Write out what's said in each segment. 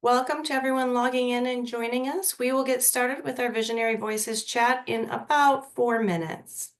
Welcome to everyone logging in and joining us. We will get started with our Visionary Voices chat in about 4 minutes.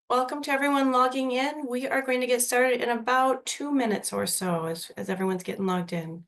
Welcome to everyone logging in. We are going to get started in about 2 minutes or so as everyone's getting logged in.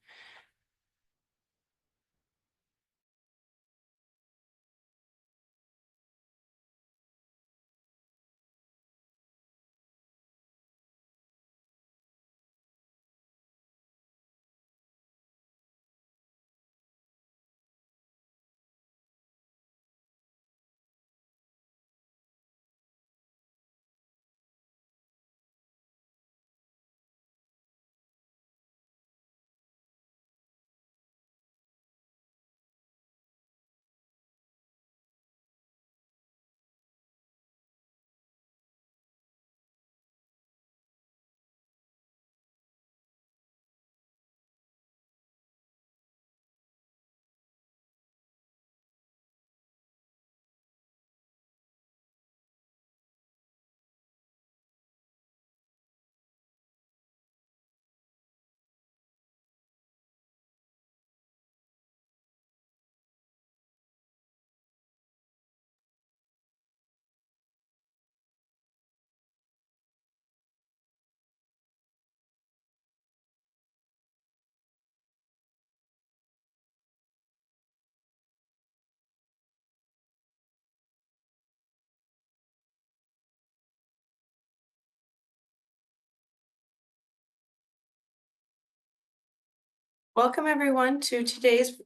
Welcome everyone to today's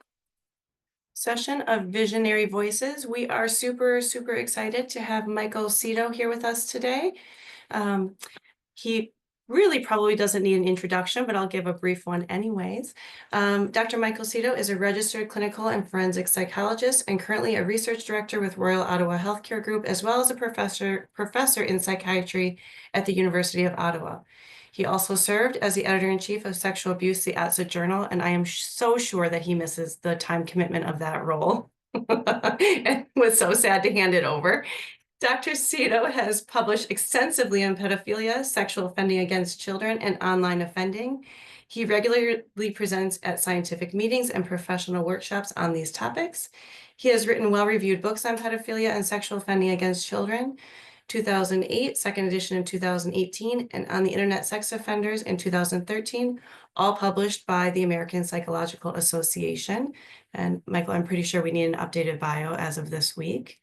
session of Visionary Voices. We are super excited to have Michael Seto here with us today. He really probably doesn't need an introduction, but I'll give a brief one anyways. Dr. Michael Seto is a registered clinical and forensic psychologist and currently a research director with Royal Ottawa Healthcare Group, as well as a professor in psychiatry at the University of Ottawa. He also served as the editor-in-chief of Sexual Abuse, the ATSA Journal, and I am so sure that he misses the time commitment of that role. It was so sad to hand it over. Dr. Seto has published extensively on pedophilia, sexual offending against children, and online offending. He regularly presents at scientific meetings and professional workshops on these topics. He has written well-reviewed books on pedophilia and sexual offending against children, 2008, second edition in 2018, and On the Internet Sex Offenders in 2013, all published by the American Psychological Association. And Michael, I'm pretty sure we need an updated bio as of this week.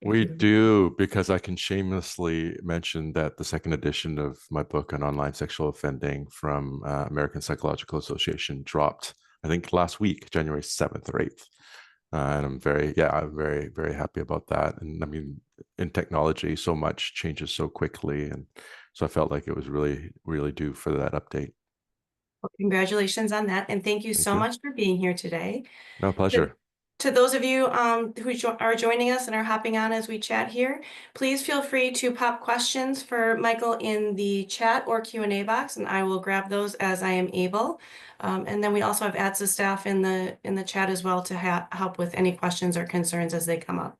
We do, because I can shamelessly mention that the second edition of my book on online sexual offending from American Psychological Association dropped, I think, last week, January 7th or 8th. And I'm very, very happy about that. And I mean, in technology, so much changes so quickly. And so I felt like it was really, really due for that update. Well, congratulations on that. And thank you Thank so you. much for being here today. No, pleasure. To those of you who are joining us and are hopping on as we chat here, please feel free to pop questions for Michael in the chat or Q&A box, and I will grab those as I am able. And then we also have ATSA staff in the chat as well to help with any questions or concerns as they come up.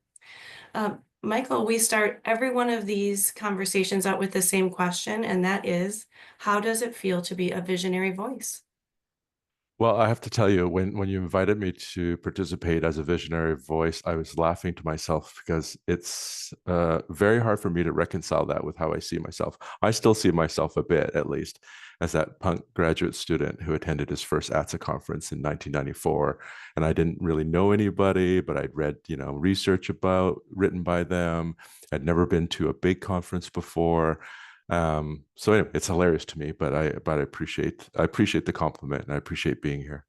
Michael, we start every one of these conversations out with the same question, and that is, how does it feel to be a visionary voice? Well, I have to tell you, when you invited me to participate as a visionary voice, I was laughing to myself because it's very hard for me to reconcile that with how I see myself. I still see myself a bit, at least, as that punk graduate student who attended his first ATSA conference in 1994. And I didn't really know anybody, but I'd read, research written by them. I'd never been to a big conference before. So anyway, it's hilarious to me, but I appreciate the compliment, and I appreciate being here.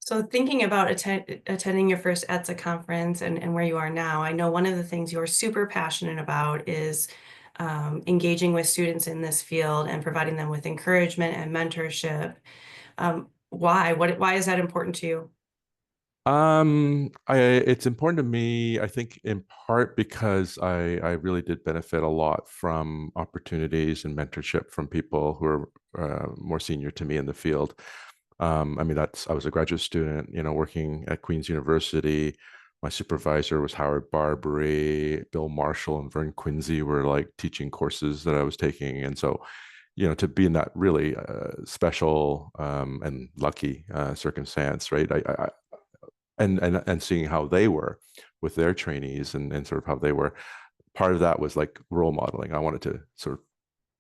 So thinking about attending your first ATSA conference and where you are now, I know one of the things you're super passionate about is engaging with students in this field and providing them with encouragement and mentorship. Why is that important to you? It's important to me, I think, in part because I really did benefit a lot from opportunities and mentorship from people who are more senior to me in the field. I mean, I was a graduate student, working at Queen's University. My supervisor was Howard Barbary, Bill Marshall, and Vern Quinsey were like teaching courses that I was taking. And so, to be in that really special and lucky circumstance, right? And seeing how they were with their trainees and sort of how they were, part of that was like role modeling. I wanted to sort of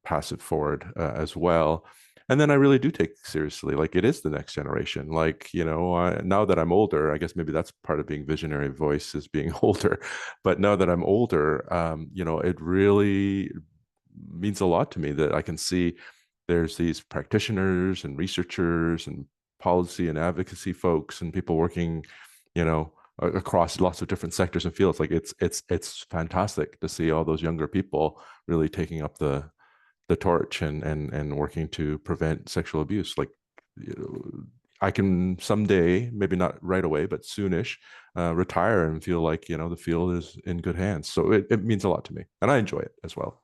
pass it forward as well. And then I really do take seriously, like it is the next generation. Like, now that I'm older, I guess maybe that's part of being visionary voice is being older. But now that I'm older, it really means a lot to me that I can see there's these practitioners and researchers and policy and advocacy folks and people working, across lots of different sectors and fields. Like it's fantastic to see all those younger people really taking up the torch and working to prevent sexual abuse. Like, I can someday, maybe not right away, but soonish, retire and feel like, the field is in good hands. So it means a lot to me, and I enjoy it as well.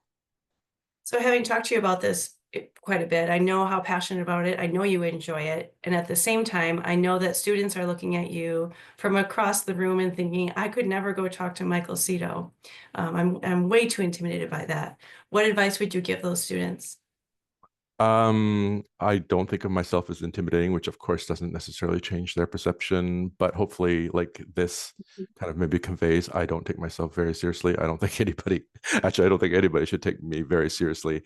So having talked to you about this quite a bit, I know how passionate about it. I know you enjoy it. And at the same time, I know that students are looking at you from across the room and thinking, I could never go talk to Michael Seto. I'm way too intimidated by that. What advice would you give those students? I don't think of myself as intimidating, which of course doesn't necessarily change their perception, but hopefully like this kind of maybe conveys I don't take myself very seriously. I don't think anybody, actually, I don't think anybody should take me very seriously.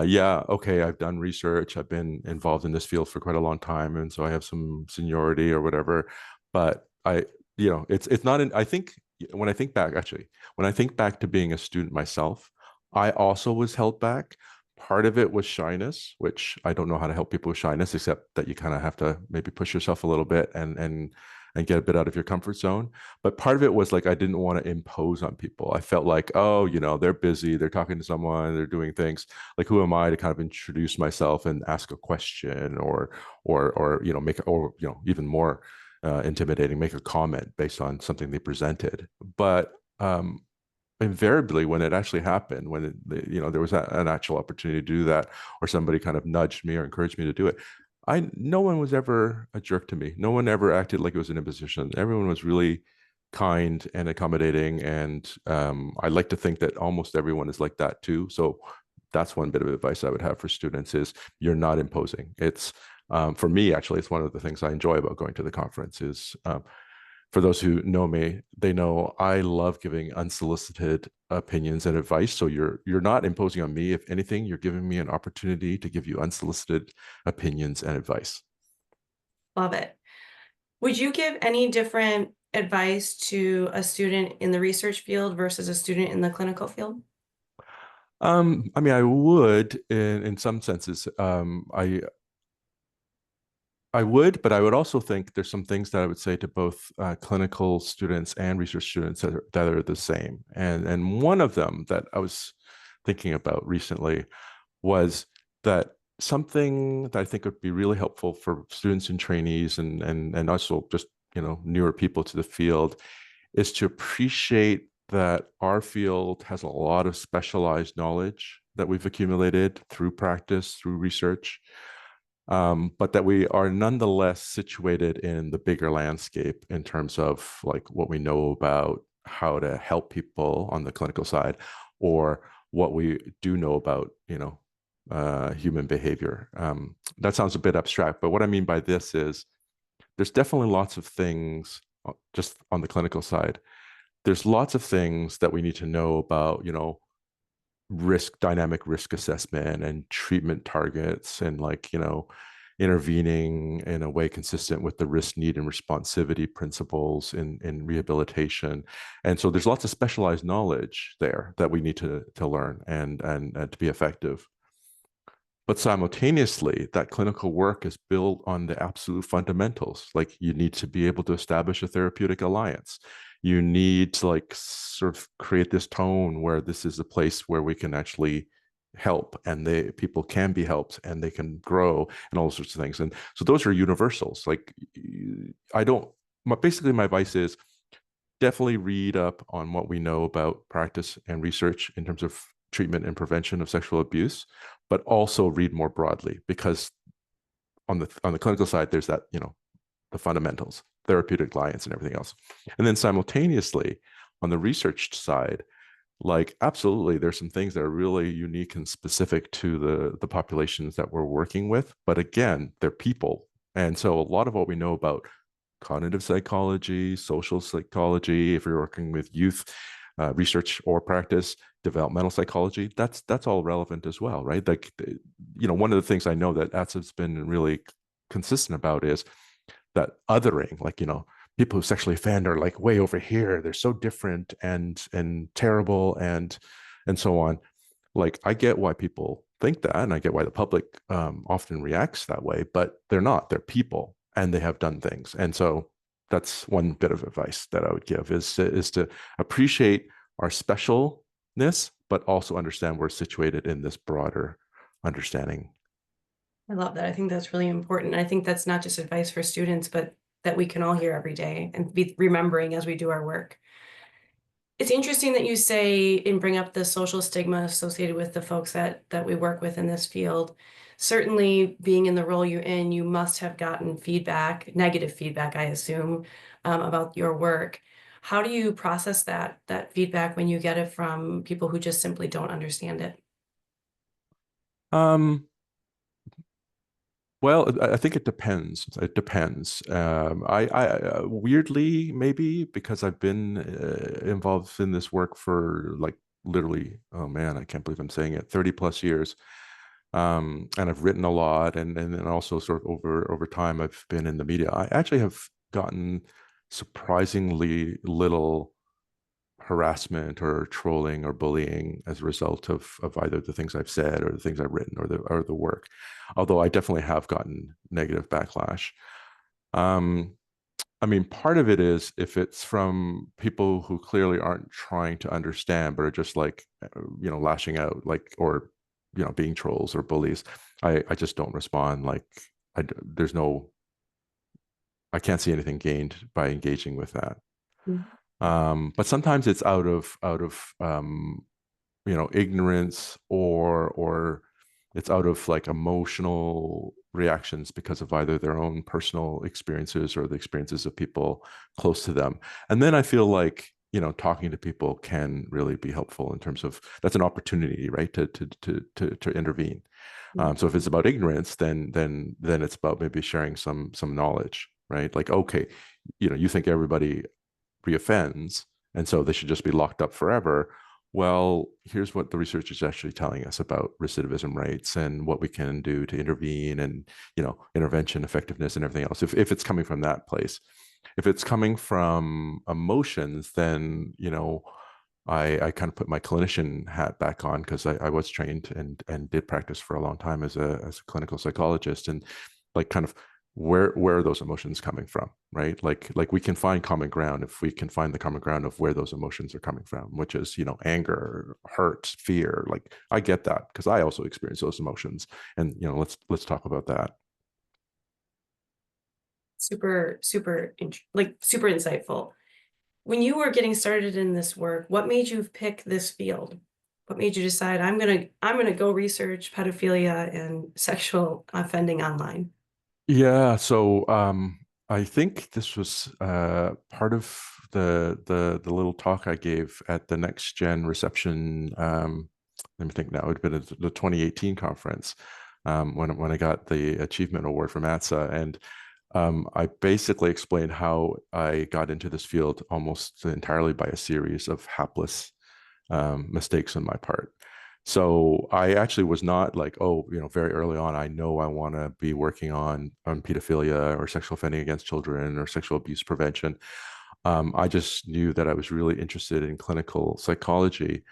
Yeah, okay, I've done research. I've been involved in this field for quite a long time, and so I have some seniority or whatever. But it's not I think when I think back, actually, when I think back to being a student myself, I also was held back. Part of it was shyness, which I don't know how to help people with shyness, except that you kind of have to maybe push yourself a little bit and get a bit out of your comfort zone. But part of it was like I didn't want to impose on people. I felt like, oh, they're busy, they're talking to someone, they're doing things. Like, who am I to kind of introduce myself and ask a question or make or even more intimidating, make a comment based on something they presented. But invariably, when it actually happened, when there was an actual opportunity to do that, or somebody kind of nudged me or encouraged me to do it, no one was ever a jerk to me. No one ever acted like it was an imposition. Everyone was really kind and accommodating, and I like to think that almost everyone is like that too. So that's one bit of advice I would have for students: is you're not imposing. It's for me, actually, it's one of the things I enjoy about going to the conference. Is For those who know me, they know I love giving unsolicited opinions and advice. So you're not imposing on me. If anything, you're giving me an opportunity to give you unsolicited opinions and advice. Love it. Would you give any different advice to a student in the research field versus a student in the clinical field? I mean, I would in some senses. I would, but I would also think there's some things that I would say to both clinical students and research students that are the same. And one of them that I was thinking about recently was that something that I think would be really helpful for students and trainees, and also just newer people to the field, is to appreciate that our field has a lot of specialized knowledge that we've accumulated through practice, through research, but that we are nonetheless situated in the bigger landscape in terms of like what we know about how to help people on the clinical side, or what we do know about human behavior. That sounds a bit abstract, but what I mean by this is there's definitely lots of things just on the clinical side. There's lots of things that we need to know about, dynamic risk assessment and treatment targets, and intervening in a way consistent with the risk, need, and responsivity principles in rehabilitation. And so there's lots of specialized knowledge there that we need to learn and to be effective. But simultaneously, that clinical work is built on the absolute fundamentals. Like, you need to be able to establish a therapeutic alliance. You need to sort of create this tone where this is a place where we can actually help, and people can be helped, and they can grow, and all sorts of things. And so those are universals. Like, I don't, basically my advice is definitely read up on what we know about practice and research in terms of treatment and prevention of sexual abuse, but also read more broadly, because on the clinical side, there's that, the fundamentals, therapeutic alliance, and everything else. And then simultaneously, on the research side, absolutely, there's some things that are really unique and specific to the populations that we're working with. But again, they're people. And so a lot of what we know about cognitive psychology, social psychology, if you're working with youth, research or practice, developmental psychology, that's all relevant as well, right? One of the things I know that ATSA has been really consistent about is that othering, people who sexually offend are way over here. They're so different and terrible and so on. I get why people think that, and I get why the public often reacts that way, but they're not. They're people, and they have done things. And so that's one bit of advice that I would give, is to appreciate our specialness, but also understand we're situated in this broader understanding. I love that. I think that's really important. I think that's not just advice for students, but that we can all hear every day and be remembering as we do our work. It's interesting that you say and bring up the social stigma associated with the folks that we work with in this field. Certainly, being in the role you're in, you must have gotten feedback, negative feedback, I assume, about your work. How do you process that feedback when you get it from people who just simply don't understand it? Um, Well, I think it depends. It depends. Weirdly, maybe because I've been involved in this work for literally, oh man, I can't believe I'm saying it, 30 plus years. And I've written a lot, and then also sort of over time I've been in the media. I actually have gotten surprisingly little harassment or trolling or bullying as a result of either the things I've said or the things I've written or the work. Although I definitely have gotten negative backlash. Um, I mean, part of it is if it's from people who clearly aren't trying to understand, but are just lashing out, or being trolls or bullies. I just don't respond. There's no, I can't see anything gained by engaging with that. But sometimes it's out of ignorance, or it's out of like emotional reactions because of either their own personal experiences or the experiences of people close to them. And then I feel like, talking to people can really be helpful in terms of that's an opportunity, right, to intervene. So if it's Mhm. about ignorance, then it's about maybe sharing some knowledge, right? Like, okay, you think everybody reoffends, and so they should just be locked up forever. Well, here's what the research is actually telling us about recidivism rates and what we can do to intervene, and intervention effectiveness and everything else. If it's coming from that place, if it's coming from emotions, then I kind of put my clinician hat back on, because I was trained and did practice for a long time as a clinical psychologist, and like kind of where are those emotions coming from, right? Like we can find common ground if we can find the common ground of where those emotions are coming from, which is anger, hurt, fear. Like I get that because I also experience those emotions, and let's talk about that. Super, super, like super insightful. When you were getting started in this work, what made you pick this field? What made you decide I'm gonna go research pedophilia and sexual offending online? Yeah, so I think this was part of the little talk I gave at the Next Gen reception. Let me think now. It would have been at the 2018 conference, when I got the achievement award from ATSA, and I basically explained how I got into this field almost entirely by a series of hapless mistakes on my part. So I actually was not like, oh, very early on, I know I want to be working on pedophilia or sexual offending against children or sexual abuse prevention. I just knew that I was really interested in clinical psychology,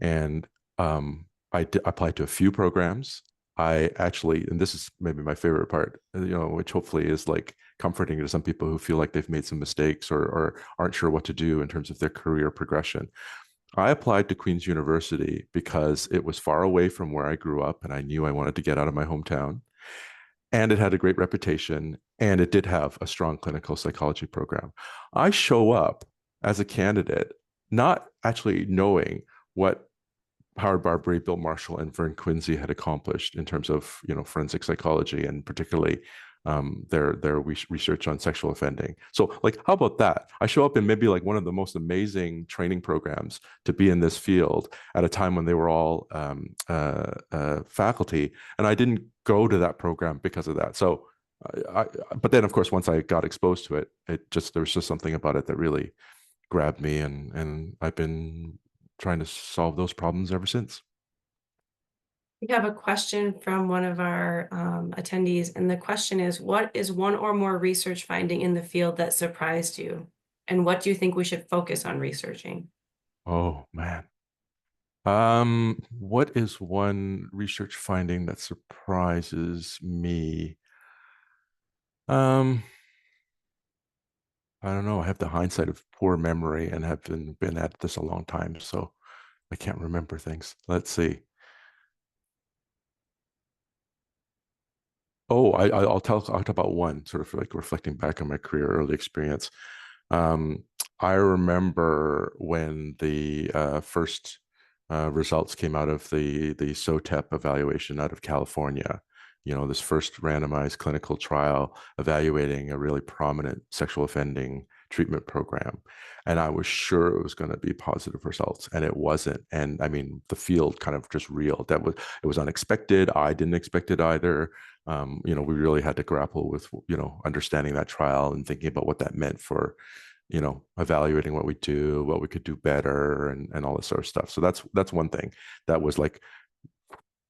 and applied to a few programs. I actually, and this is maybe my favorite part, which hopefully is like comforting to some people who feel like they've made some mistakes, or aren't sure what to do in terms of their career progression. I applied to Queen's University because it was far away from where I grew up, and I knew I wanted to get out of my hometown. And it had a great reputation, and it did have a strong clinical psychology program. I show up as a candidate, not actually knowing what Howard Barbary, Bill Marshall, and Vern Quinsey had accomplished in terms of forensic psychology, and particularly their research on sexual offending. So, like, how about that? I show up in maybe like one of the most amazing training programs to be in this field at a time when they were all faculty, and I didn't go to that program because of that. So, but then, of course, once I got exposed to it, there was just something about it that really grabbed me, and I've been trying to solve those problems ever since. We have a question from one of our attendees, and the question is, what is one or more research finding in the field that surprised you? And what do you think we should focus on researching? Oh man. What is one research finding that surprises me? Um, I don't know. I have the hindsight of poor memory and have been at this a long time, so I can't remember things. Let's see. Oh, I'll talk about one, sort of like reflecting back on my career, early experience. Um, I remember when the first results came out of the SOTEP evaluation out of California. This first randomized clinical trial evaluating a really prominent sexual offending treatment program. And I was sure it was going to be positive results, and it wasn't. And I mean, the field kind of just reeled. It was unexpected. I didn't expect it either. We really had to grapple with, understanding that trial and thinking about what that meant for, evaluating what we do, what we could do better, and all this sort of stuff. So that's one thing that was like,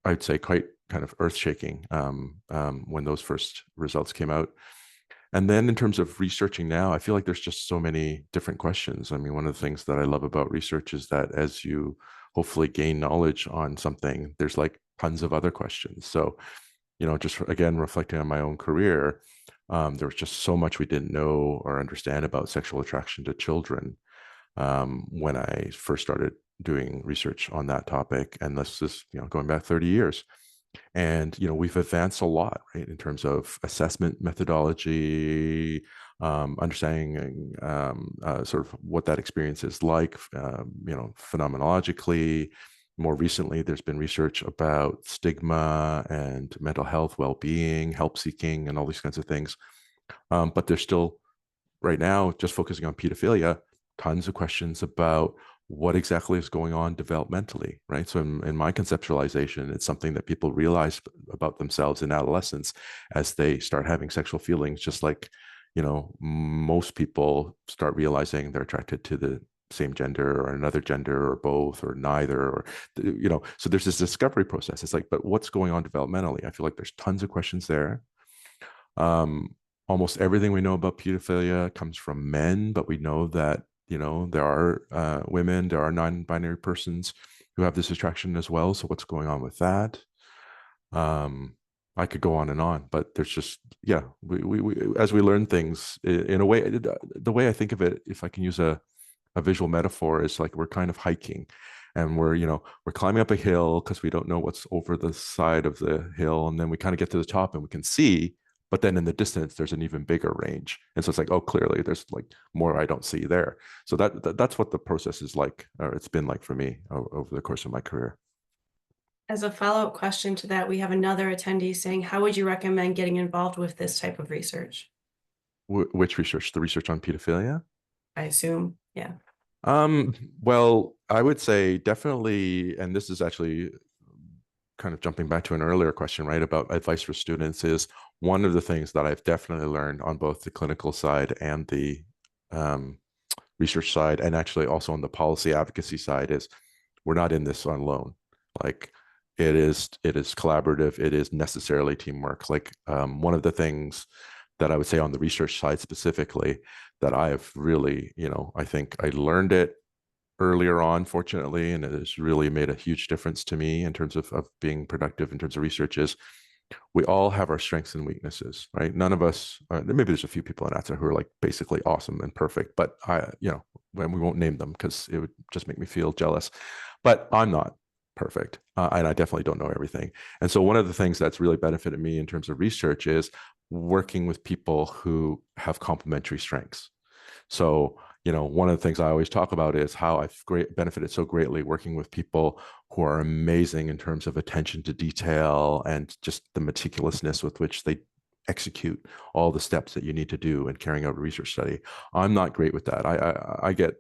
I'd say, quite kind of earth shaking when those first results came out. And then in terms of researching now, I feel like there's just so many different questions. I mean, one of the things that I love about research is that as you hopefully gain knowledge on something, there's like tons of other questions. So, just again, reflecting on my own career, there was just so much we didn't know or understand about sexual attraction to children when I first started doing research on that topic. And this is, going back 30 years. And, we've advanced a lot, right, in terms of assessment methodology, understanding sort of what that experience is like, phenomenologically. More recently, there's been research about stigma and mental health, well-being, help seeking, and all these kinds of things. But there's still, right now, just focusing on pedophilia, tons of questions about what exactly is going on developmentally, right? So in my conceptualization, it's something that people realize about themselves in adolescence as they start having sexual feelings, just like, most people start realizing they're attracted to the same gender or another gender or both or neither, or, so there's this discovery process. It's like, but what's going on developmentally? I feel like there's tons of questions there. Um, Almost everything we know about pedophilia comes from men, but we know that, there are women, there are non-binary persons who have this attraction as well. So what's going on with that? I could go on and on, but there's just, yeah, we as we learn things in a way, the way I think of it, if I can use a visual metaphor, is like we're kind of hiking, and we're climbing up a hill because we don't know what's over the side of the hill, and then we kind of get to the top and we can see, but then in the distance there's an even bigger range, and so it's like, oh, clearly there's like more I don't see there. So that's what the process is like, or it's been like for me over the course of my career. As a follow-up question to that, we have another attendee saying, how would you recommend getting involved with this type of research? Which research? The research on pedophilia? I assume, yeah. Well, I would say definitely, and this is actually kind of jumping back to an earlier question, right, about advice for students, is one of the things that I've definitely learned on both the clinical side and the um, research side, and actually also on the policy advocacy side, is we're not in this on alone. Like it is collaborative. It is necessarily teamwork. Like one of the things that I would say on the research side specifically that I have really, I think I learned it earlier on, fortunately, and it has really made a huge difference to me in terms of being productive in terms of research, is we all have our strengths and weaknesses, right? None of us, maybe there's a few people in ATSA who are like basically awesome and perfect, but when we won't name them because it would just make me feel jealous. But I'm not perfect, and I definitely don't know everything. And so one of the things that's really benefited me in terms of research is working with people who have complementary strengths. So, one of the things I always talk about is how I've benefited so greatly working with people who are amazing in terms of attention to detail and just the meticulousness with which they execute all the steps that you need to do in carrying out a research study. I'm not great with that. I get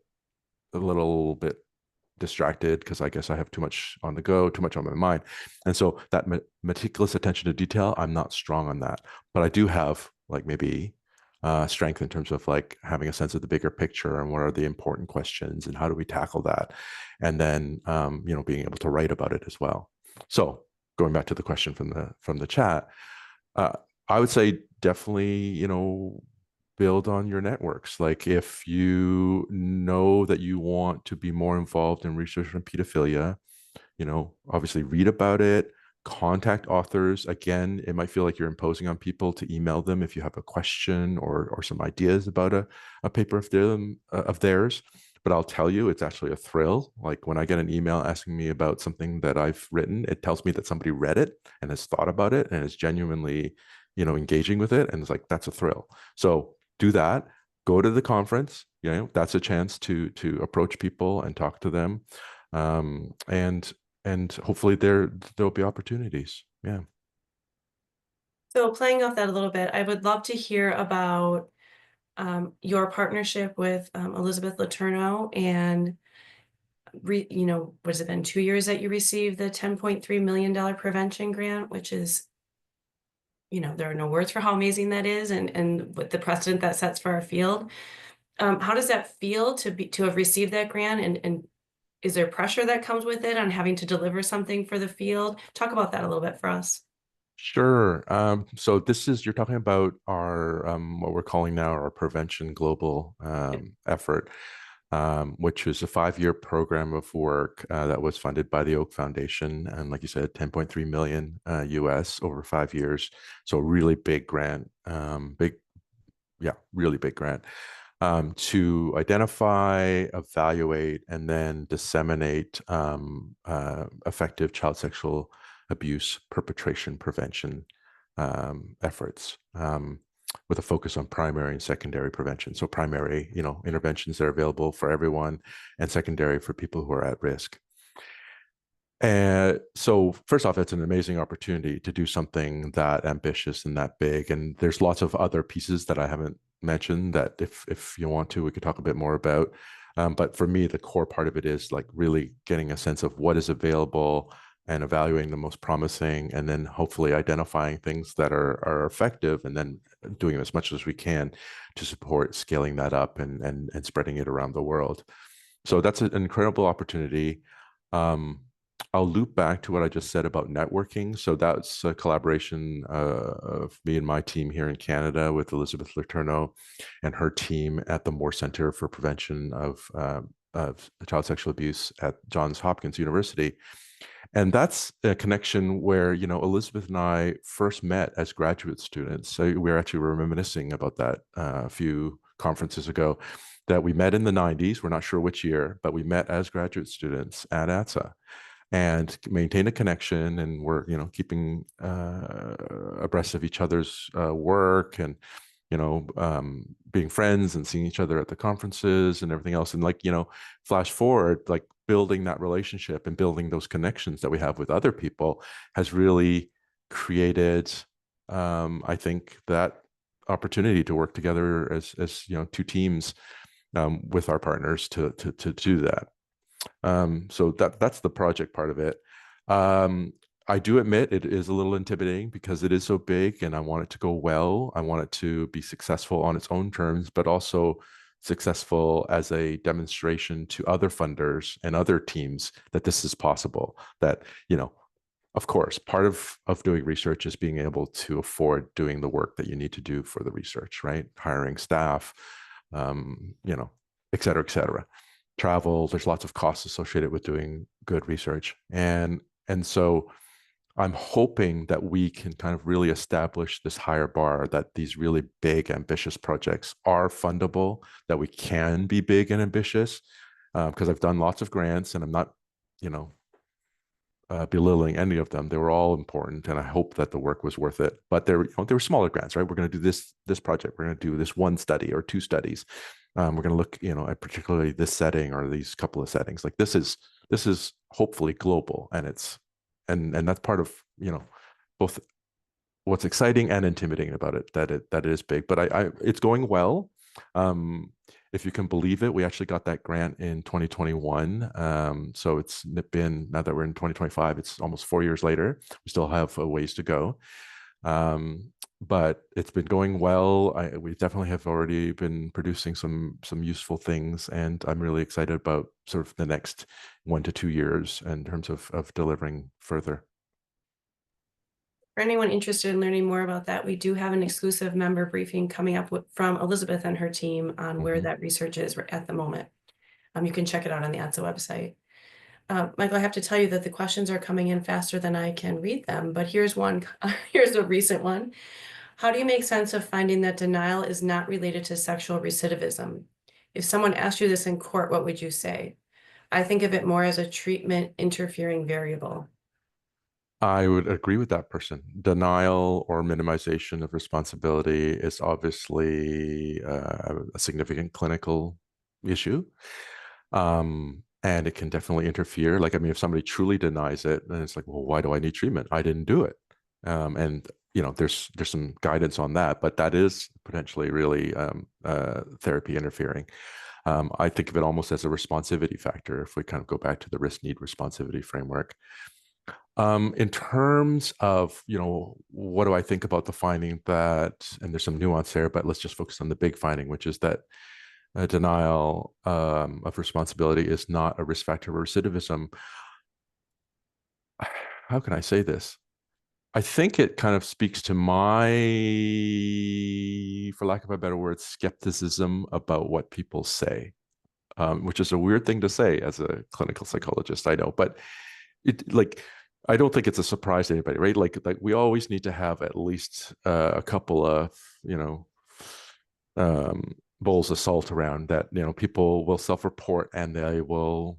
a little bit distracted because I guess I have too much on the go, too much on my mind. And so that meticulous attention to detail, I'm not strong on that. But I do have like maybe strength in terms of like having a sense of the bigger picture and what are the important questions and how do we tackle that. And then, being able to write about it as well. So going back to the question from the chat, uh, I would say definitely, build on your networks. Like if you know that you want to be more involved in research on pedophilia, obviously read about it, contact authors. Again, it might feel like you're imposing on people to email them if you have a question or some ideas about a paper of theirs. But I'll tell you, it's actually a thrill. Like when I get an email asking me about something that I've written, it tells me that somebody read it and has thought about it and is genuinely, engaging with it. And it's like, that's a thrill. So do that. Go to the conference. That's a chance to approach people and talk to them. And hopefully there'll be opportunities. Yeah. So playing off that a little bit, I would love to hear about your partnership with Elizabeth Letourneau and what has it been, 2 years that you received the $10.3 million prevention grant, which is, there are no words for how amazing that is and what the precedent that sets for our field. How does that feel to have received that grant, and is there pressure that comes with it on having to deliver something for the field? Talk about that a little bit for us. Sure. So you're talking about our what we're calling now our prevention global effort, which is a 5-year program of work that was funded by the Oak Foundation, and like you said, 10.3 million US over 5 years. So a really big grant, really big grant, to identify, evaluate, and then disseminate effective child sexual abuse perpetration prevention efforts, with a focus on primary and secondary prevention. So primary, interventions that are available for everyone, and secondary for people who are at risk. And so first off, it's an amazing opportunity to do something that ambitious and that big. And there's lots of other pieces that I haven't mentioned that if you want to, we could talk a bit more about. But for me, the core part of it is like really getting a sense of what is available and evaluating the most promising, and then hopefully identifying things that are effective, and then doing as much as we can to support scaling that up and spreading it around the world. So that's an incredible opportunity. I'll loop back to what I just said about networking. So that's a collaboration of me and my team here in Canada with Elizabeth Letourneau and her team at the Moore Center for Prevention of Child Sexual Abuse at Johns Hopkins University. And that's a connection where, Elizabeth and I first met as graduate students. So we were reminiscing about that a few conferences ago, that we met in the 90s. We're not sure which year, but we met as graduate students at ATSA and maintain a connection, and we're keeping abreast of each other's work, and being friends and seeing each other at the conferences and everything else. And flash forward, like building that relationship and building those connections that we have with other people has really created, I think, that opportunity to work together as two teams, with our partners to do that. So that's the project part of it. I do admit it is a little intimidating because it is so big, and I want it to go well. I want it to be successful on its own terms, but also successful as a demonstration to other funders and other teams that this is possible. That, of course, part of doing research is being able to afford doing the work that you need to do for the research, right? Hiring staff, et cetera, et cetera. Travel, there's lots of costs associated with doing good research. And so I'm hoping that we can kind of really establish this higher bar, that these really big, ambitious projects are fundable, that we can be big and ambitious, because I've done lots of grants, and I'm not, belittling any of them. They were all important, and I hope that the work was worth it. But they were smaller grants, right? We're going to do this project. We're going to do this one study or two studies. We're going to look, at particularly this setting or these couple of settings. Like this is hopefully global, and that's part of both what's exciting and intimidating about it, that it is big. But it's going well. If you can believe it, we actually got that grant in 2021. So it's been, now that we're in 2025, it's almost 4 years later. We still have a ways to go. But it's been going well. We definitely have already been producing some useful things, and I'm really excited about sort of the next 1 to 2 years in terms of delivering further. For anyone interested in learning more about that, we do have an exclusive member briefing coming up from Elizabeth and her team on where that research is at the moment. You can check it out on the ATSA website. Michael, I have to tell you that the questions are coming in faster than I can read them, but here's one. Here's a recent one. How do you make sense of finding that denial is not related to sexual recidivism? If someone asked you this in court, what would you say? I think of it more as a treatment interfering variable. I would agree with that person. Denial or minimization of responsibility is obviously a significant clinical issue. And it can definitely interfere. Like, I mean, if somebody truly denies it, then it's like, well, why do I need treatment? I didn't do it. And there's some guidance on that, but that is potentially really therapy interfering. I think of it almost as a responsivity factor if we kind of go back to the risk-need responsivity framework. In terms of, what do I think about the finding that, and there's some nuance there, but let's just focus on the big finding, which is that denial of responsibility is not a risk factor for recidivism. How can I say this? I think it kind of speaks to my, for lack of a better word, skepticism about what people say, which is a weird thing to say as a clinical psychologist, I know, but I don't think it's a surprise to anybody, right? Like we always need to have at least a couple of, bowls of salt around that, people will self-report and they will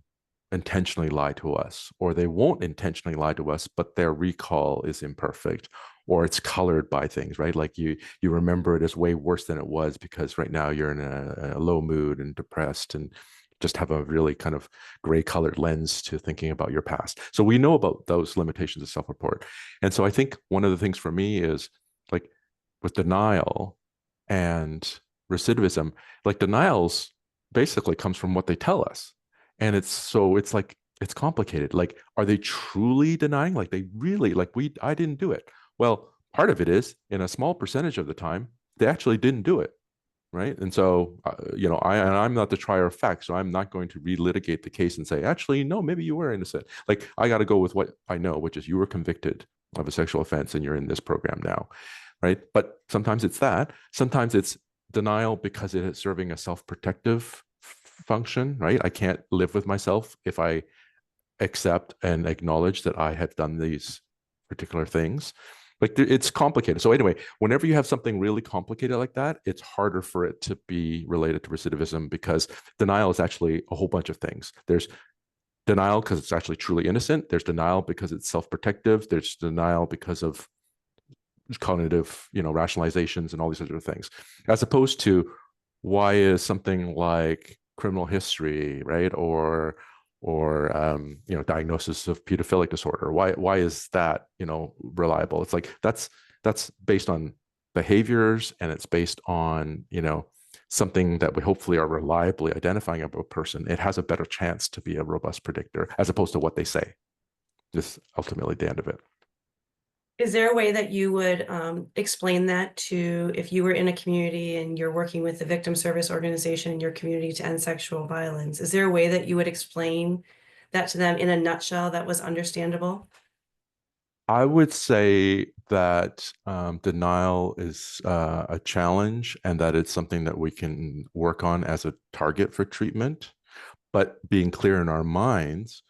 intentionally lie to us, or they won't intentionally lie to us, but their recall is imperfect, or it's colored by things, right? Like you remember it as way worse than it was because right now you're in a low mood and depressed and just have a really kind of gray colored lens to thinking about your past. So we know about those limitations of self-report. And so I think one of the things for me is like with denial and recidivism, like denials basically comes from what they tell us. And it's like it's complicated. Like, are they truly denying? Like they really like I didn't do it. Well, part of it is in a small percentage of the time, they actually didn't do it. Right. And so, I'm not the trier of fact. So I'm not going to relitigate the case and say, actually, no, maybe you were innocent. Like, I got to go with what I know, which is you were convicted of a sexual offense and you're in this program now. Right. But sometimes it's that. Sometimes it's denial because it is serving a self protective function. Right. I can't live with myself if I accept and acknowledge that I have done these particular things. Like it's complicated. So anyway, whenever you have something really complicated like that, it's harder for it to be related to recidivism because denial is actually a whole bunch of things. There's denial because it's actually truly innocent. There's denial because it's self-protective. There's denial because of cognitive, rationalizations and all these other things, as opposed to why is something like criminal history, right, or diagnosis of pedophilic disorder, why is that reliable? It's like that's based on behaviors, and it's based on something that we hopefully are reliably identifying about a person. It has a better chance to be a robust predictor as opposed to what they say. Just ultimately the end of it. Is there a way that you would explain that to if you were in a community and you're working with the victim service organization in your community to end sexual violence? Is there a way that you would explain that to them in a nutshell that was understandable? I would say that denial is a challenge and that it's something that we can work on as a target for treatment. But being clear in our minds,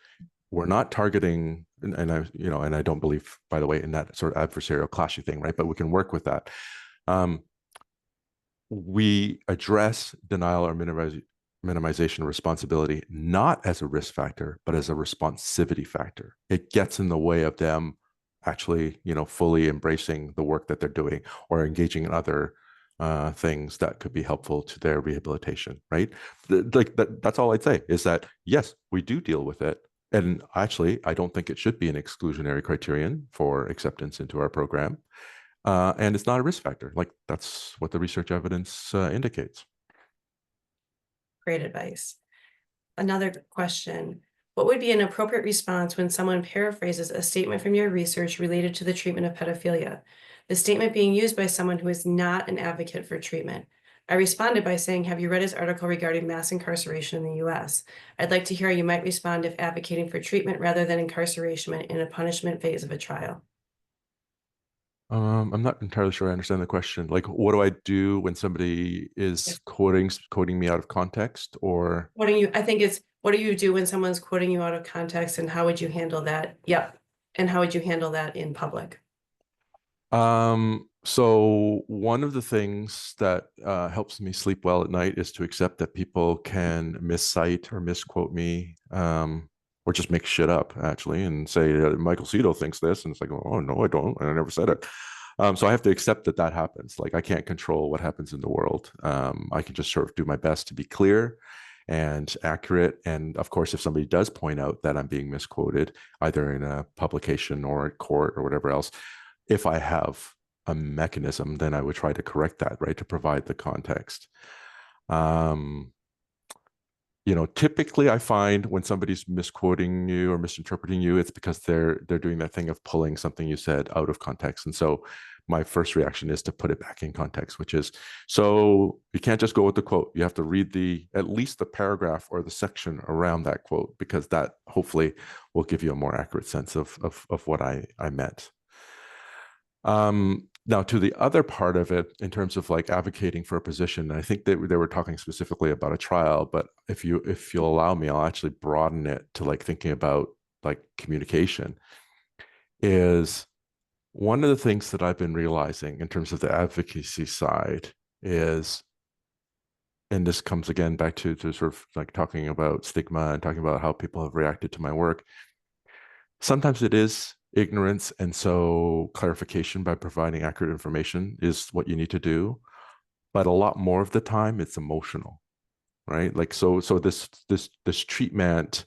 we're not targeting, and I don't believe, by the way, in that sort of adversarial clashy thing, right? But we can work with that. We address denial or minimization of responsibility not as a risk factor, but as a responsivity factor. It gets in the way of them actually, fully embracing the work that they're doing or engaging in other things that could be helpful to their rehabilitation, right? That's all I'd say is that, yes, we do deal with it. And actually, I don't think it should be an exclusionary criterion for acceptance into our program. And it's not a risk factor. Like that's what the research evidence indicates. Great advice. Another question. What would be an appropriate response when someone paraphrases a statement from your research related to the treatment of pedophilia? The statement being used by someone who is not an advocate for treatment. I responded by saying, have you read his article regarding mass incarceration in the US? I'd like to hear how you might respond if advocating for treatment rather than incarceration in a punishment phase of a trial. I'm not entirely sure I understand the question. Like, what do I do when somebody is If quoting me out of context, or I think it's, what do you do when someone's quoting you out of context and how would you handle that? Yep. And how would you handle that in public? so one of the things that helps me sleep well at night is to accept that people can miscite or misquote me, or just make shit up actually and say Michael Seto thinks this, and it's like, oh no, I don't, and I never said it. So I have to accept that that happens. Like I can't control what happens in the world. I can just sort of do my best to be clear and accurate. And of course, if somebody does point out that I'm being misquoted, either in a publication or at court or whatever else, if I have a mechanism, then I would try to correct that, right? To provide the context. Um, typically I find when somebody's misquoting you or misinterpreting you, it's because they're doing that thing of pulling something you said out of context. And so my first reaction is to put it back in context, which is, so you can't just go with the quote. You have to read at least the paragraph or the section around that quote, because that hopefully will give you a more accurate sense of what I meant. Now, to the other part of it, in terms of like advocating for a position, I think they were talking specifically about a trial, but if you'll allow me, I'll actually broaden it to like thinking about like communication. Is one of the things that I've been realizing in terms of the advocacy side is and this comes again back to sort of like talking about stigma and talking about how people have reacted to my work. Sometimes it is ignorance, and so clarification by providing accurate information is what you need to do. But a lot more of the time, it's emotional, right? Like so this treatment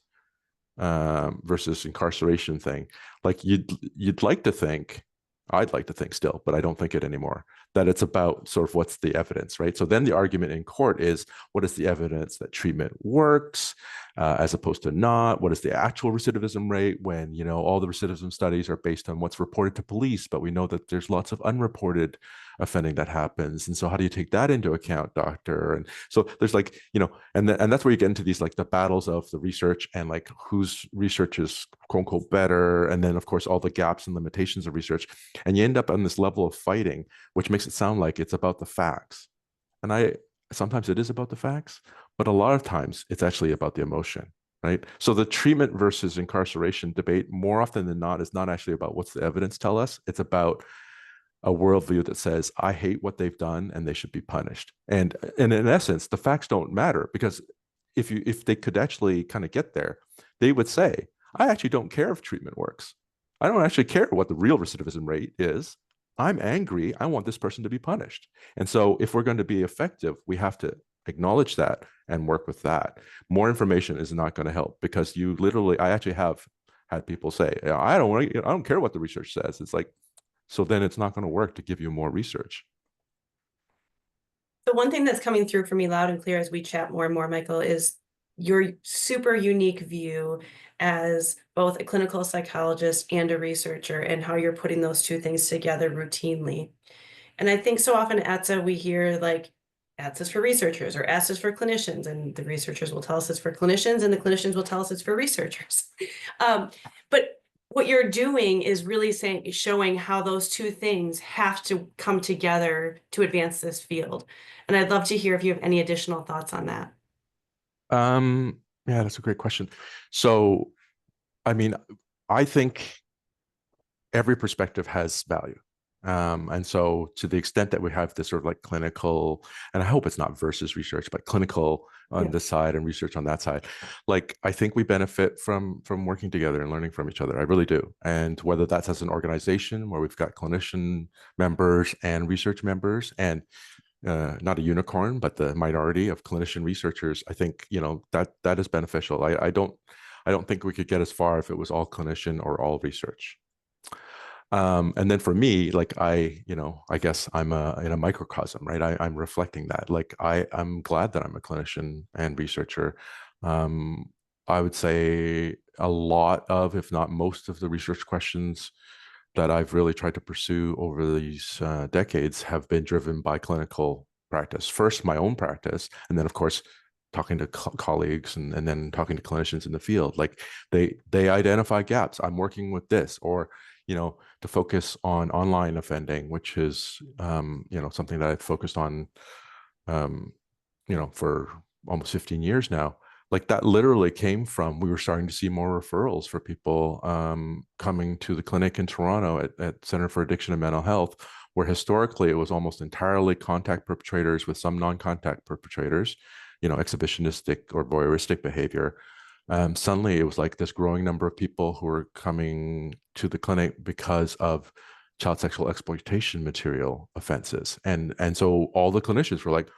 versus incarceration thing. Like you'd like to think, I'd like to think still, but I don't think it anymore, that it's about sort of what's the evidence, right? So then the argument in court is what is the evidence that treatment works as opposed to not? What is the actual recidivism rate when, you know, all the recidivism studies are based on what's reported to police, but we know that there's lots of unreported offending that happens. And so how do you take that into account, doctor? And so there's like, you know, and that's where you get into these like the battles of the research and like whose research is quote unquote better. And then of course all the gaps and limitations of research. And you end up on this level of fighting, which makes it sound like it's about the facts. And I sometimes it is about the facts, but a lot of times it's actually about the emotion, right? So the treatment versus incarceration debate, more often than not, is not actually about what's the evidence tell us. It's about a worldview that says, I hate what they've done and they should be punished. And in essence, the facts don't matter, because if they could actually kind of get there, they would say, I actually don't care if treatment works. I don't actually care what the real recidivism rate is. I'm angry. I want this person to be punished. And so if we're going to be effective, we have to acknowledge that and work with that. More information is not going to help, because you literally, I actually have had people say, I don't care what the research says. It's like, so then it's not going to work to give you more research. The one thing that's coming through for me loud and clear as we chat more and more, Michael, is your super unique view as both a clinical psychologist and a researcher, and how you're putting those two things together routinely. And I think so often at ATSA, we hear like, ATSA is for researchers or ATSA is for clinicians, and the researchers will tell us it's for clinicians, and the clinicians will tell us it's for researchers. But what you're doing is really showing how those two things have to come together to advance this field. And I'd love to hear if you have any additional thoughts on that. Yeah, that's a great question. So, I mean, I think every perspective has value. And so to the extent that we have this sort of like clinical, and I hope it's not versus research, but clinical on Yeah. this side and research on that side, like I think we benefit from working together and learning from each other. I really do. And whether that's as an organization where we've got clinician members and research members, and not a unicorn, but the minority of clinician researchers, I think, you know, that is beneficial. I don't think we could get as far if it was all clinician or all research. And then for me, like you know, I guess I'm in a microcosm, right? I'm reflecting that. Like I'm glad that I'm a clinician and researcher. Um, I would say a lot of, if not most of the research questions that I've really tried to pursue over these decades have been driven by clinical practice. First, my own practice, and then of course, talking to colleagues and then talking to clinicians in the field. Like they identify gaps. I'm working with this, or you know, to focus on online offending, which is you know, something that I've focused on um, you know, for almost 15 years now. Like that literally came from, we were starting to see more referrals for people coming to the clinic in Toronto at Center for Addiction and Mental Health, where historically it was almost entirely contact perpetrators with some non-contact perpetrators, you know, exhibitionistic or voyeuristic behavior. Suddenly it was like this growing number of people who were coming to the clinic because of child sexual exploitation material offenses. And so all the clinicians were like,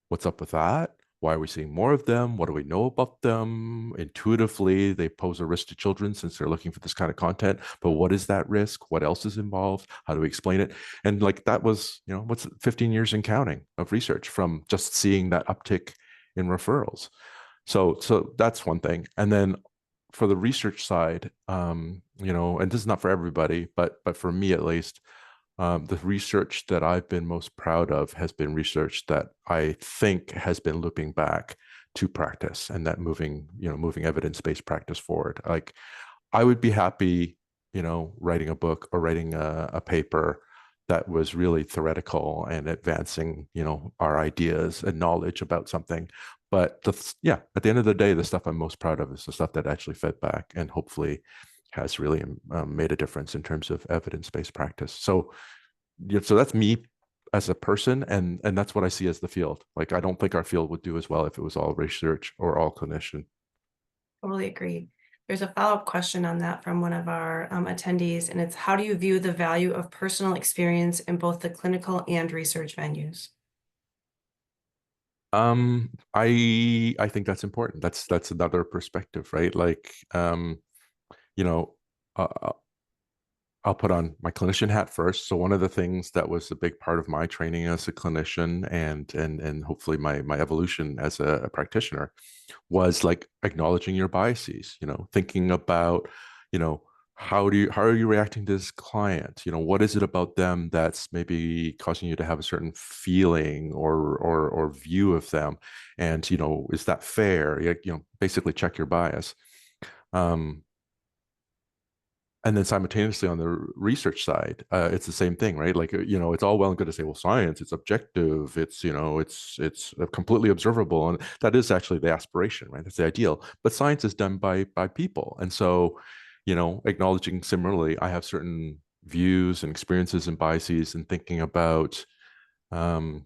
what's up with that? Why are we seeing more of them? What do we know about them? Intuitively, they pose a risk to children since they're looking for this kind of content. But what is that risk? What else is involved? How do we explain it? And like that was, you know, what's 15 years in counting of research from just seeing that uptick in referrals. So that's one thing. And then for the research side, you know, and this is not for everybody, but for me at least, the research that I've been most proud of has been research that I think has been looping back to practice, and that moving, you know, moving evidence-based practice forward. Like I would be happy, you know, writing a book or writing a paper that was really theoretical and advancing, you know, our ideas and knowledge about something. But yeah, at the end of the day, the stuff I'm most proud of is the stuff that actually fed back and hopefully has really made a difference in terms of evidence-based practice. So, yeah, so that's me as a person, and that's what I see as the field. Like, I don't think our field would do as well if it was all research or all clinician. Totally agree. There's a follow-up question on that from one of our attendees, and it's how do you view the value of personal experience in both the clinical and research venues? I think that's important. That's another perspective, right? Like, you know, uh, I'll put on my clinician hat first. So one of the things that was a big part of my training as a clinician and hopefully my evolution as a practitioner was like acknowledging your biases, thinking about, you know, how are you reacting to this client? What is it about them that's maybe causing you to have a certain feeling or view of them? And, is that fair? Basically check your bias. Um, and then simultaneously on the research side, it's the same thing, right? Like, it's all well and good to say, well, science, it's objective, it's completely observable, and that is actually the aspiration, right? That's the ideal. But science is done by people, and so, acknowledging similarly, I have certain views and experiences and biases, and um,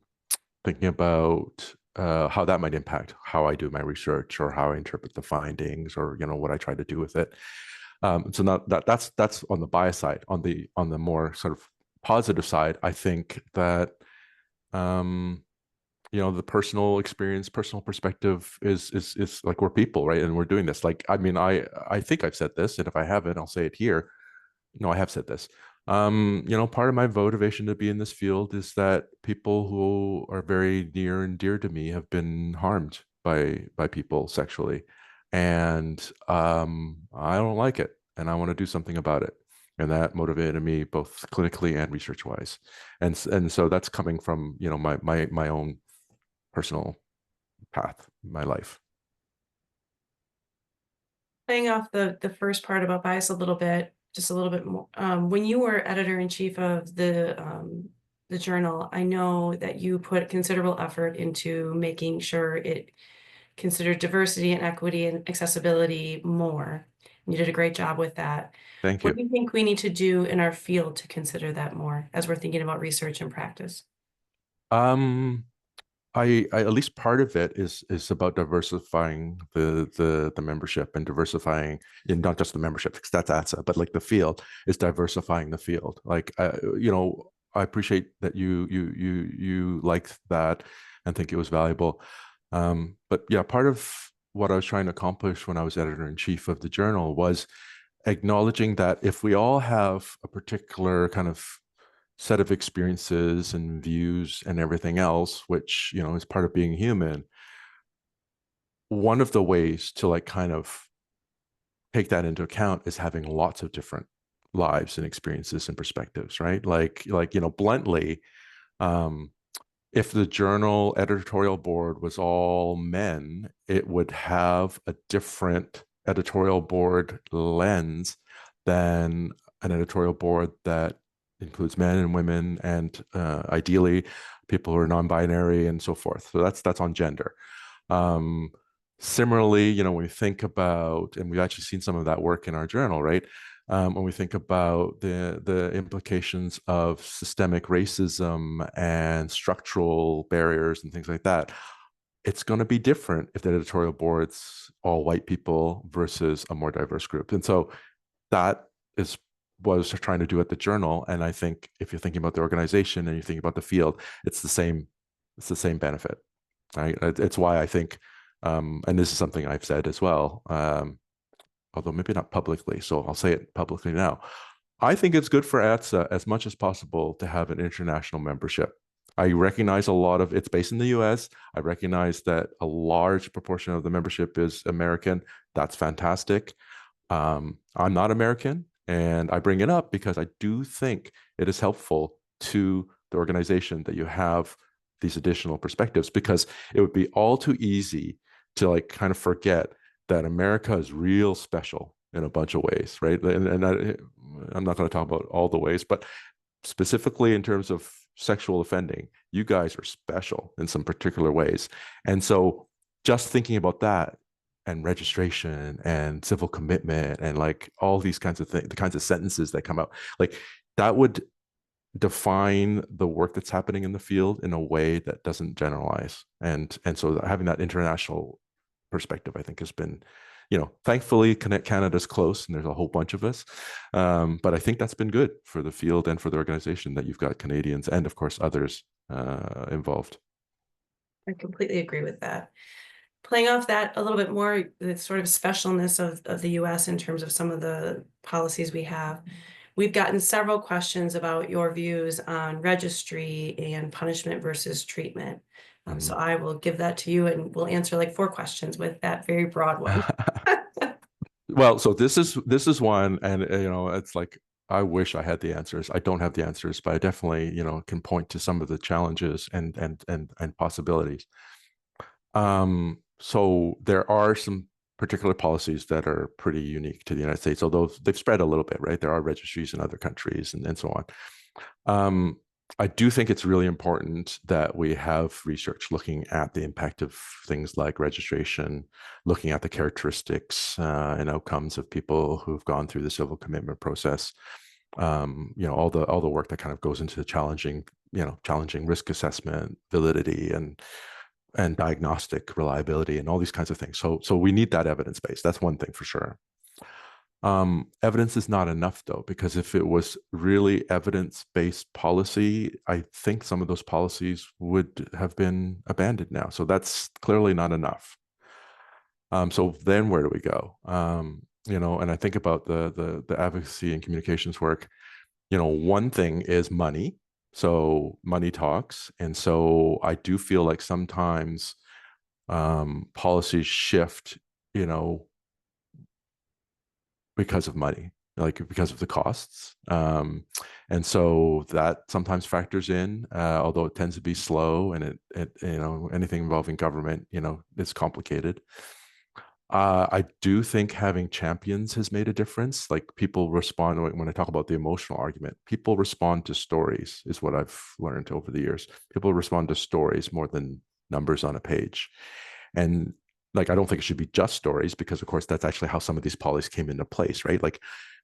thinking about how that might impact how I do my research or how I interpret the findings, or what I try to do with it. So now that's on the bias side. On the more sort of positive side, I think that um, the personal experience, personal perspective is like, we're people, right? And we're doing this. Like, I mean, I think I've said this, and if I haven't, I'll say it here. No, I have said this. Part of my motivation to be in this field is that people who are very near and dear to me have been harmed by people sexually, and I don't like it, and I want to do something about it, and that motivated me both clinically and research wise, and so that's coming from my own personal path, my life. Playing off the first part about bias a little bit, just a little bit more. When you were editor-in-chief of the journal, I know that you put considerable effort into making sure it considered diversity and equity and accessibility more. And you did a great job with that. Thank What you. do you think we need to do in our field to consider that more as we're thinking about research and practice? Um, I at least part of it is about diversifying the membership and diversifying, and not just the membership, because that's ATSA, but like the field is diversifying the field. Like, I appreciate that you liked that and think it was valuable. But yeah, part of what I was trying to accomplish when I was editor in chief of the journal was acknowledging that if we all have a particular kind of set of experiences and views and everything else, which, is part of being human, one of the ways to like kind of take that into account is having lots of different lives and experiences and perspectives, right? Like, bluntly, um, if the journal editorial board was all men, it would have a different editorial board lens than an editorial board that includes men and women, and ideally people who are non-binary and so forth. So that's on gender. Um, Similarly, when we think about, and we've actually seen some of that work in our journal, right? When we think about the implications of systemic racism and structural barriers and things like that, it's going to be different if the editorial board's all white people versus a more diverse group. And so that is what I was trying to do at the journal. And I think if you're thinking about the organization and you're thinking about the field, it's the same benefit, right? It's why I think, and this is something I've said as well, although maybe not publicly, so I'll say it publicly now. I think it's good for ATSA as much as possible to have an international membership. I recognize a lot of it's based in the US. I recognize that a large proportion of the membership is American. That's fantastic. I'm not American, and I bring it up because I do think it is helpful to the organization that you have these additional perspectives, because it would be all too easy to like kind of forget that America is real special in a bunch of ways, right? And I'm not going to talk about all the ways, but specifically in terms of sexual offending, you guys are special in some particular ways. And so just thinking about that and registration and civil commitment and like all these kinds of things, the kinds of sentences that come out, like that would define the work that's happening in the field in a way that doesn't generalize. And so having that international perspective, I think, has been, thankfully Canada's close and there's a whole bunch of us. But I think that's been good for the field and for the organization that you've got Canadians and of course others involved. I completely agree with that. Playing off that a little bit more, the sort of specialness of the US in terms of some of the policies we have. We've gotten several questions about your views on registry and punishment versus treatment. So I will give that to you and we'll answer like 4 questions with that very broad one. Well, so this is one, and it's like I wish I had the answers. I don't have the answers, but I definitely can point to some of the challenges and possibilities. So there are some particular policies that are pretty unique to the United States, although they've spread a little bit, right? There are registries in other countries and so on. I do think it's really important that we have research looking at the impact of things like registration, looking at the characteristics and outcomes of people who've gone through the civil commitment process. All the work that kind of goes into challenging risk assessment, validity, and diagnostic reliability, and all these kinds of things. So we need that evidence base. That's one thing for sure. Evidence is not enough though, because if it was really evidence-based policy, I think some of those policies would have been abandoned now. So that's clearly not enough. So then where do we go? And I think about the advocacy and communications work. One thing is money. So money talks. And so I do feel like sometimes policies shift, because of money, like because of the costs. And so that sometimes factors in, although it tends to be slow and it anything involving government, it's complicated. I do think having champions has made a difference. Like people respond when I talk about the emotional argument, people respond to stories is what I've learned over the years. People respond to stories more than numbers on a page. And like, I don't think it should be just stories because of course that's actually how some of these policies came into place, right? Like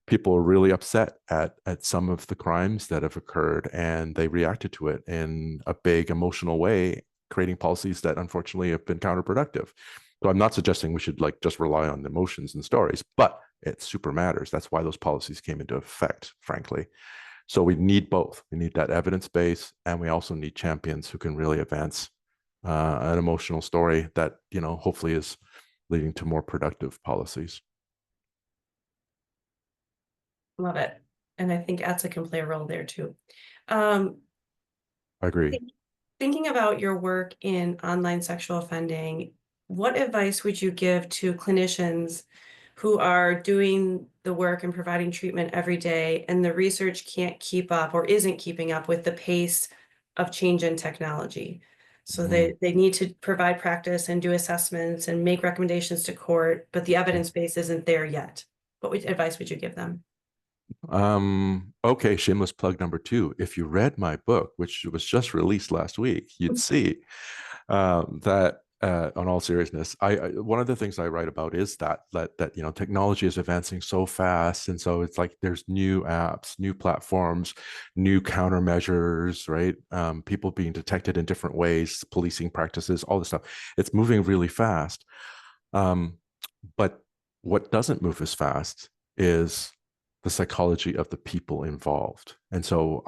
people are really upset at some of the crimes that have occurred and they reacted to it in a big emotional way, creating policies that unfortunately have been counterproductive. So I'm not suggesting we should like just rely on emotions and stories, but it super matters. That's why those policies came into effect, frankly. So we need both. We need that evidence base, and we also need champions who can really advance an emotional story that hopefully is leading to more productive policies. Love it. And I think ATSA can play a role there too. Um, I agree. Thinking about your work in online sexual offending, what advice would you give to clinicians who are doing the work and providing treatment every day and the research can't keep up or isn't keeping up with the pace of change in technology? So they need to provide practice and do assessments and make recommendations to court, but the evidence base isn't there yet. What advice would you give them? Okay, shameless plug number 2. If you read my book, which was just released last week, you'd see that on all seriousness, I one of the things I write about is that technology is advancing so fast, and so it's like there's new apps, new platforms, new countermeasures, right? People being detected in different ways, policing practices, all this stuff. It's moving really fast. But what doesn't move as fast is the psychology of the people involved. And so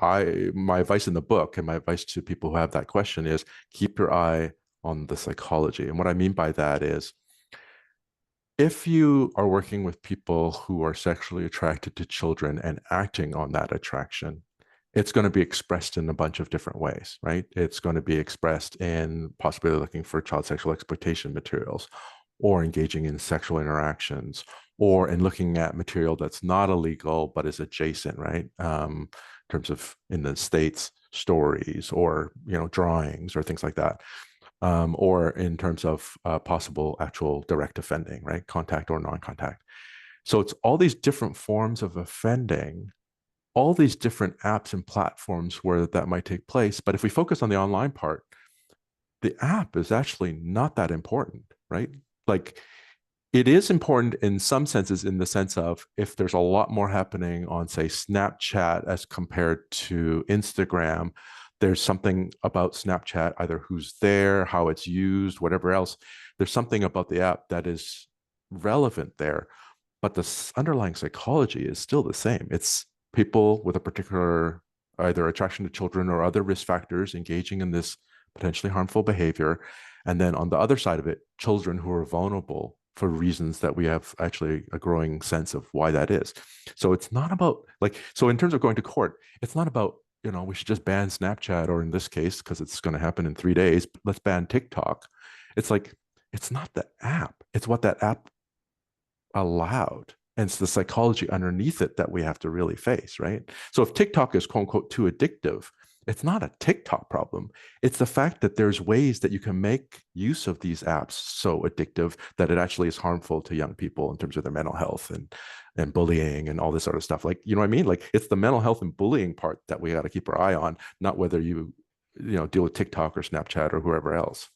my advice in the book and my advice to people who have that question is keep your eye on the psychology. And what I mean by that is if you are working with people who are sexually attracted to children and acting on that attraction, it's going to be expressed in a bunch of different ways, right? It's going to be expressed in possibly looking for child sexual exploitation materials or engaging in sexual interactions or in looking at material that's not illegal but is adjacent, right? In terms of in the States, stories or drawings or things like that. Or in terms of possible actual direct offending, right? Contact or non-contact. So it's all these different forms of offending, all these different apps and platforms where that might take place. But if we focus on the online part, the app is actually not that important, right? Like it is important in some senses, in the sense of if there's a lot more happening on, say, Snapchat as compared to Instagram, there's something about Snapchat, either who's there, how it's used, whatever else. There's something about the app that is relevant there, but the underlying psychology is still the same. It's people with a particular either attraction to children or other risk factors engaging in this potentially harmful behavior. And then on the other side of it, children who are vulnerable for reasons that we have actually a growing sense of why that is. So it's not about like, so in terms of going to court, it's not about, we should just ban Snapchat, or in this case, because it's going to happen in 3 days, let's ban TikTok. It's like, it's not the app, it's what that app allowed. And it's the psychology underneath it that we have to really face, right? So if TikTok is quote unquote too addictive, it's not a TikTok problem. It's the fact that there's ways that you can make use of these apps so addictive that it actually is harmful to young people in terms of their mental health and bullying and all this sort of stuff. Like, you know what I mean? Like, it's the mental health and bullying part that we got to keep our eye on, not whether you deal with TikTok or Snapchat or whoever else.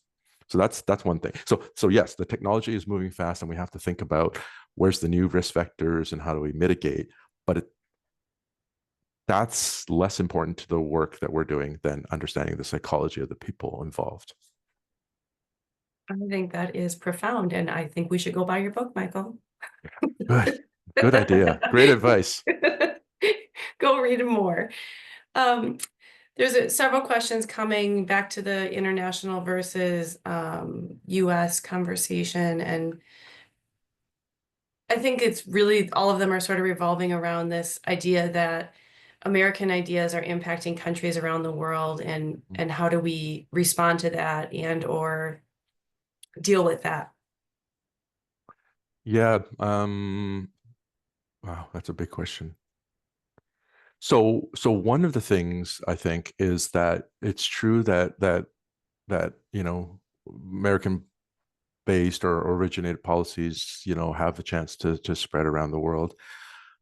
So that's one thing. So yes, the technology is moving fast, and we have to think about where's the new risk vectors and how do we mitigate. But that's less important to the work that we're doing than understanding the psychology of the people involved. I think that is profound, and I think we should go buy your book, Michael. Good idea. Great advice. Go read more. There's several questions coming back to the international versus US conversation, and I think it's really all of them are sort of revolving around this idea that American ideas are impacting countries around the world, and how do we respond to that and or deal with that? Yeah. Wow, that's a big question. So one of the things I think is that it's true that American based or originated policies have the chance to spread around the world.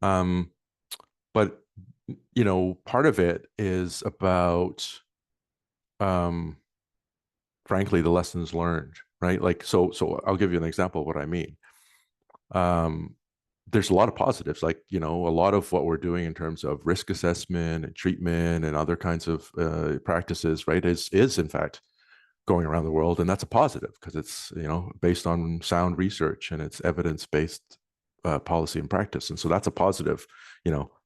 But part of it is about frankly the lessons learned, right? Like, so I'll give you an example of what I mean. There's a lot of positives, like a lot of what we're doing in terms of risk assessment and treatment and other kinds of practices, right, is in fact going around the world, and that's a positive because it's based on sound research and it's evidence-based policy and practice, and so that's a positive.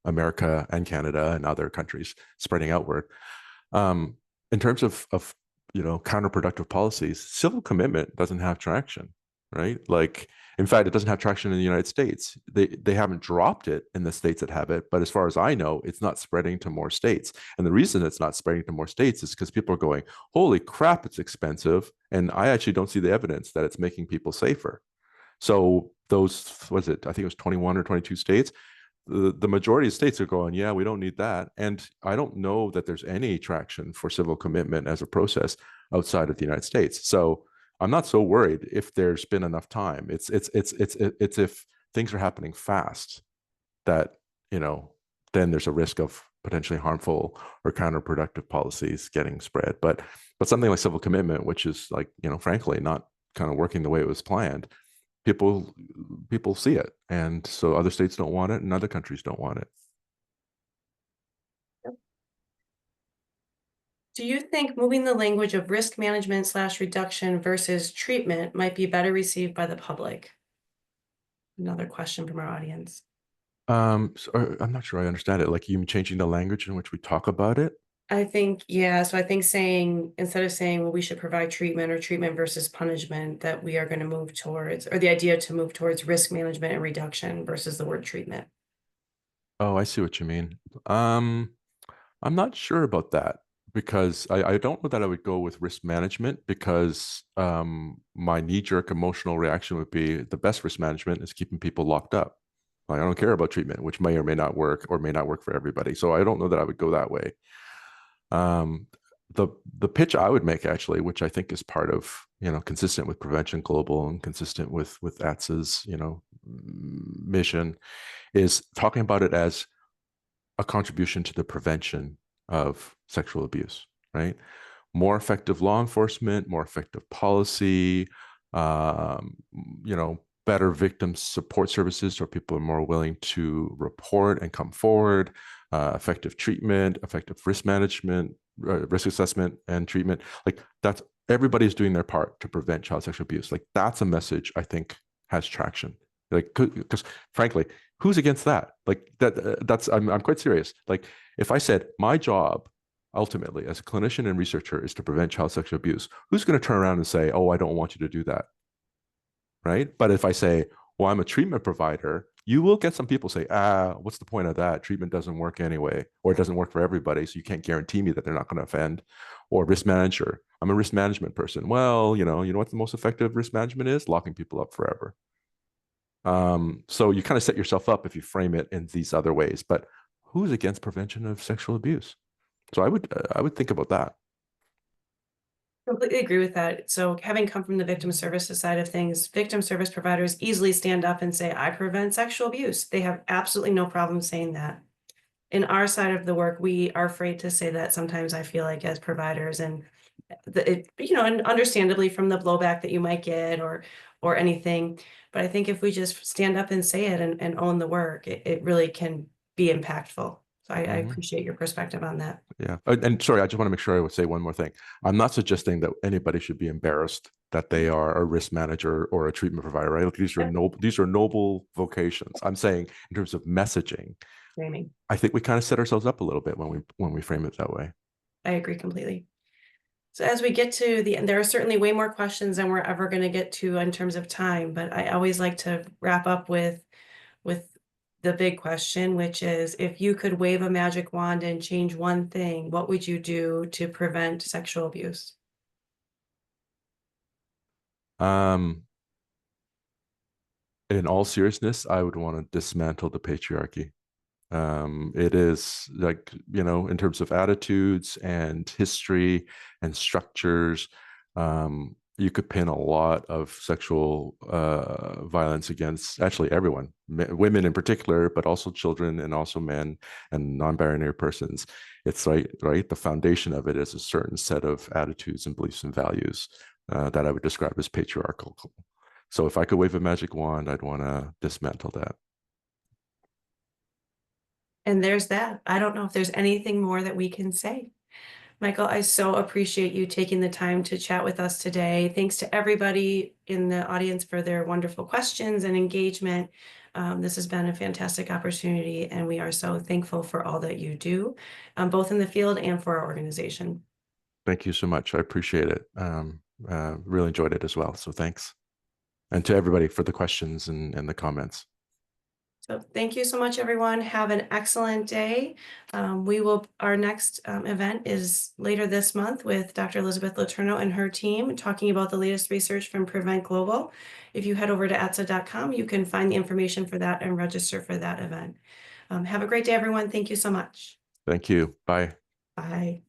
America and Canada and other countries spreading outward. In terms of counterproductive policies, civil commitment doesn't have traction, right? Like, in fact, it doesn't have traction in the United States. They haven't dropped it in the states that have it, but as far as I know, it's not spreading to more states. And the reason it's not spreading to more states is because people are going, holy crap, it's expensive. And I actually don't see the evidence that it's making people safer. So those, was it, I think it was 21 or 22 states, the majority of states are going, yeah, we don't need that. And I don't know that there's any traction for civil commitment as a process outside of the United States. So I'm not so worried if there's been enough time. It's if things are happening fast that, then there's a risk of potentially harmful or counterproductive policies getting spread. But something like civil commitment, which is like, frankly, not kind of working the way it was planned, people see it, and so other states don't want it and other countries don't want it. Do you think moving the language of risk management / reduction versus treatment might be better received by the public? Another question from our audience. So I'm not sure I understand it. Like, you changing the language in which we talk about it? I think, yeah. So I think saying, instead of saying, well, we should provide treatment or treatment versus punishment, that we are going to move towards, or the idea to move towards risk management and reduction versus the word treatment. Oh, I see what you mean. I'm not sure about that because I don't know that I would go with risk management because my knee-jerk emotional reaction would be the best risk management is keeping people locked up. Like, I don't care about treatment, which may or may not work or may not work for everybody. So I don't know that I would go that way. Um, the pitch I would make, actually, which I think is part of consistent with Prevention Global and consistent with ATSA's mission, is talking about it as a contribution to the prevention of sexual abuse, right? More effective law enforcement, more effective policy, um, better victim support services so people are more willing to report and come forward, effective treatment, effective risk management, risk assessment and treatment. Like that's everybody's doing their part to prevent child sexual abuse. Like that's a message I think has traction. Like because frankly, who's against that? Like that's I'm quite serious. Like if I said my job ultimately as a clinician and researcher is to prevent child sexual abuse, who's going to turn around and say, oh, I don't want you to do that? Right. But if I say, well, I'm a treatment provider, you will get some people say, what's the point of that? Treatment doesn't work anyway, or it doesn't work for everybody. So you can't guarantee me that they're not going to offend. Or risk manager. I'm a risk management person. Well, you know what the most effective risk management is? Locking people up forever. So you kind of set yourself up if you frame it in these other ways. But who's against prevention of sexual abuse? So I would think about that. Completely agree with that. So having come from the victim services side of things, victim service providers easily stand up and say, I prevent sexual abuse. They have absolutely no problem saying that. In our side of the work, we are afraid to say that sometimes, I feel like, as providers, and and understandably from the blowback that you might get or anything. But I think if we just stand up and say it and own the work, it really can be impactful. So I Mhm. appreciate your perspective on that. Yeah. And sorry, I just want to make sure I would say one more thing. I'm not suggesting that anybody should be embarrassed that they are a risk manager or a treatment provider, right? Like these are noble vocations. I'm saying in terms of messaging, Framing. I think we kind of set ourselves up a little bit when we frame it that way. I agree completely. So as we get to the end, there are certainly way more questions than we're ever going to get to in terms of time, but I always like to wrap up with the big question, which is if you could wave a magic wand and change one thing, what would you do to prevent sexual abuse? Um, in all seriousness, I would want to dismantle the patriarchy. It is like, in terms of attitudes and history and structures, you could pin a lot of sexual violence against actually everyone, women in particular, but also children and also men and non-binary persons. It's right. The foundation of it is a certain set of attitudes and beliefs and values that I would describe as patriarchal. So if I could wave a magic wand, I'd want to dismantle that. And there's that. I don't know if there's anything more that we can say. Michael, I so appreciate you taking the time to chat with us today. Thanks to everybody in the audience for their wonderful questions and engagement. This has been a fantastic opportunity, and we are so thankful for all that you do, both in the field and for our organization. Thank you so much. I appreciate it. Really enjoyed it as well. So thanks. And to everybody for the questions and the comments. So thank you so much, everyone. Have an excellent day. Our next event is later this month with Dr. Elizabeth Letourneau and her team talking about the latest research from Prevent Global. If you head over to ATSA.com, you can find the information for that and register for that event. Have a great day, everyone. Thank you so much. Thank you. Bye. Bye.